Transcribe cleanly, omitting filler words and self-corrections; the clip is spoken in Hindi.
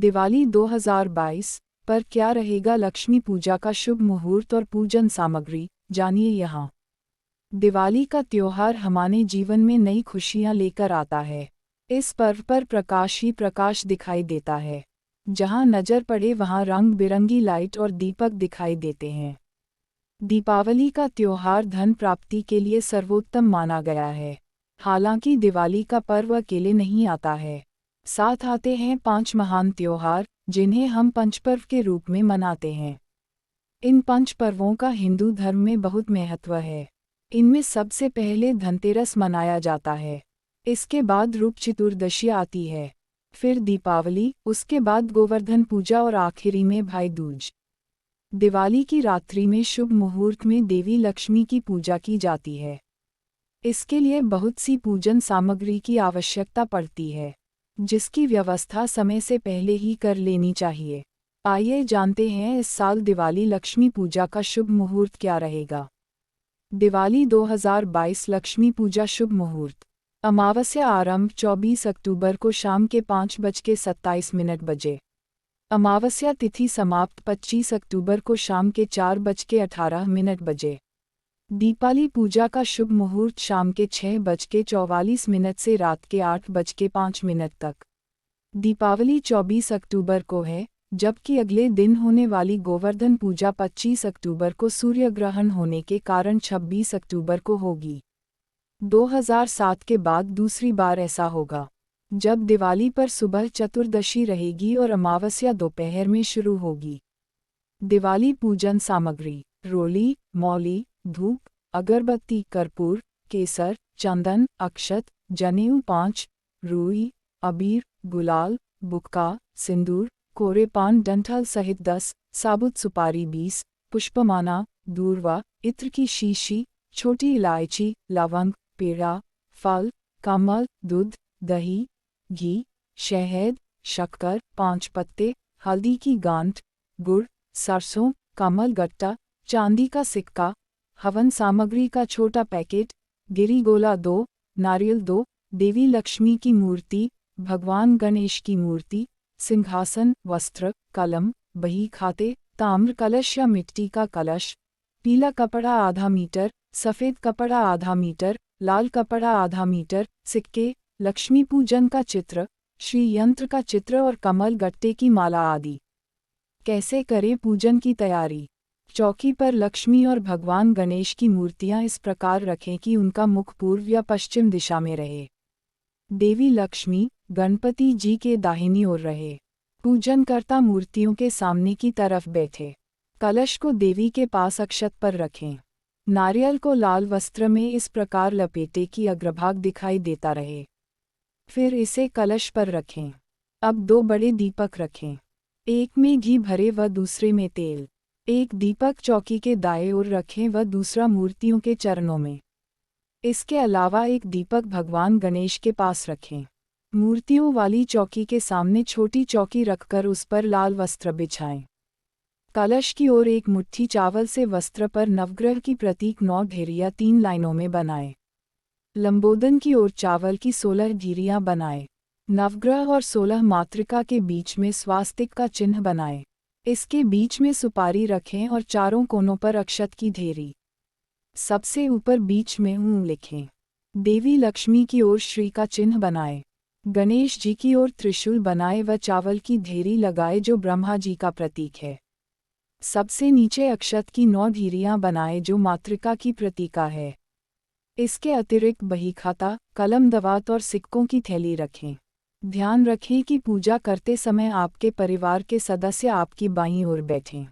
दिवाली 2022 पर क्या रहेगा लक्ष्मी पूजा का शुभ मुहूर्त और पूजन सामग्री, जानिए यहाँ। दिवाली का त्योहार हमारे जीवन में नई खुशियाँ लेकर आता है। इस पर्व पर प्रकाश ही प्रकाश दिखाई देता है। जहाँ नजर पड़े वहाँ रंग बिरंगी लाइट और दीपक दिखाई देते हैं। दीपावली का त्योहार धन प्राप्ति के लिए सर्वोत्तम माना गया है। हालांकि दिवाली का पर्व अकेले नहीं आता है, साथ आते हैं 5 महान त्योहार जिन्हें हम पंचपर्व के रूप में मनाते हैं। इन 5 पर्वों का हिंदू धर्म में बहुत महत्व है। इनमें सबसे पहले धनतेरस मनाया जाता है, इसके बाद रूप चतुर्दशी आती है, फिर दीपावली, उसके बाद गोवर्धन पूजा और आखिरी में भाई दूज। दिवाली की रात्रि में शुभ मुहूर्त में देवी लक्ष्मी की पूजा की जाती है। इसके लिए बहुत सी पूजन सामग्री की आवश्यकता पड़ती है, जिसकी व्यवस्था समय से पहले ही कर लेनी चाहिए। आइए जानते हैं इस साल दिवाली लक्ष्मी पूजा का शुभ मुहूर्त क्या रहेगा। दिवाली 2022 लक्ष्मी पूजा शुभ मुहूर्त। अमावस्या आरंभ 24 अक्टूबर को शाम के 5:27 बजे। अमावस्या तिथि समाप्त 25 अक्टूबर को शाम के 4:18 बजे। दीपावली पूजा का शुभ मुहूर्त शाम के 6:44 से रात के 8:05 तक। दीपावली 24 अक्टूबर को है, जबकि अगले दिन होने वाली गोवर्धन पूजा 25 अक्टूबर को सूर्य ग्रहण होने के कारण 26 अक्टूबर को होगी। 2007 के बाद दूसरी बार ऐसा होगा, जब दिवाली पर सुबह चतुर्दशी रहेगी और अमावस्या दोपहर में शुरू होगी। दिवाली पूजन सामग्री: रोली, मौली, धूप, अगरबत्ती, कर्पूर, केसर, चंदन, अक्षत, जनेऊ 5, रुई, अबीर, गुलाल, बुक्का, सिंदूर, कोरे पान डंठल सहित 10, साबुत सुपारी 20, पुष्पमाला, दूर्वा, इत्र की शीशी, छोटी इलायची, लवंग, पेड़ा, फल, कमल, दूध, दही, घी, शहद, शक्कर, 5 पत्ते, हल्दी की गांठ, गुड़, सरसों, कमल गट्टा, चांदी का सिक्का, हवन सामग्री का छोटा पैकेट, गिरी गोला 2, नारियल 2, देवी लक्ष्मी की मूर्ति, भगवान गणेश की मूर्ति, सिंहासन, वस्त्र, कलम, बही खाते, ताम्र कलश या मिट्टी का कलश, पीला कपड़ा आधा मीटर, सफ़ेद कपड़ा आधा मीटर, लाल कपड़ा आधा मीटर, सिक्के, लक्ष्मी पूजन का चित्र, श्री यंत्र का चित्र और कमल गट्टे की माला आदि। कैसे करें पूजन की तैयारी? चौकी पर लक्ष्मी और भगवान गणेश की मूर्तियां इस प्रकार रखें कि उनका मुख पूर्व या पश्चिम दिशा में रहे। देवी लक्ष्मी, गणपति जी के दाहिनी ओर रहे। पूजनकर्ता मूर्तियों के सामने की तरफ बैठे। कलश को देवी के पास अक्षत पर रखें। नारियल को लाल वस्त्र में इस प्रकार लपेटे कि अग्रभाग दिखाई देता रहे। फिर इसे कलश पर रखें। अब 2 बड़े दीपक रखें, एक में घी भरे व दूसरे में तेल। एक दीपक चौकी के दाएं ओर रखें व दूसरा मूर्तियों के चरणों में। इसके अलावा एक दीपक भगवान गणेश के पास रखें। मूर्तियों वाली चौकी के सामने छोटी चौकी रखकर उस पर लाल वस्त्र बिछाएं। कलश की ओर एक मुट्ठी चावल से वस्त्र पर नवग्रह की प्रतीक 9 ढेरियां 3 लाइनों में बनाएं। लंबोदन की ओर चावल की 16 ढेरियां बनाएं। नवग्रह और 16 मातृका के बीच में स्वास्तिक का चिन्ह बनाएं। इसके बीच में सुपारी रखें और चारों कोनों पर अक्षत की ढेरी। सबसे ऊपर बीच में ऊं लिखें। देवी लक्ष्मी की ओर श्री का चिन्ह बनाएं। गणेश जी की ओर त्रिशूल बनाए व चावल की ढेरी लगाए जो ब्रह्मा जी का प्रतीक है। सबसे नीचे अक्षत की 9 ढेरियां बनाए जो मातृका की प्रतीका है। इसके अतिरिक्त बही खाता, कलम दवात और सिक्कों की थैली रखें। ध्यान रखें कि पूजा करते समय आपके परिवार के सदस्य आपकी बाईं ओर बैठें।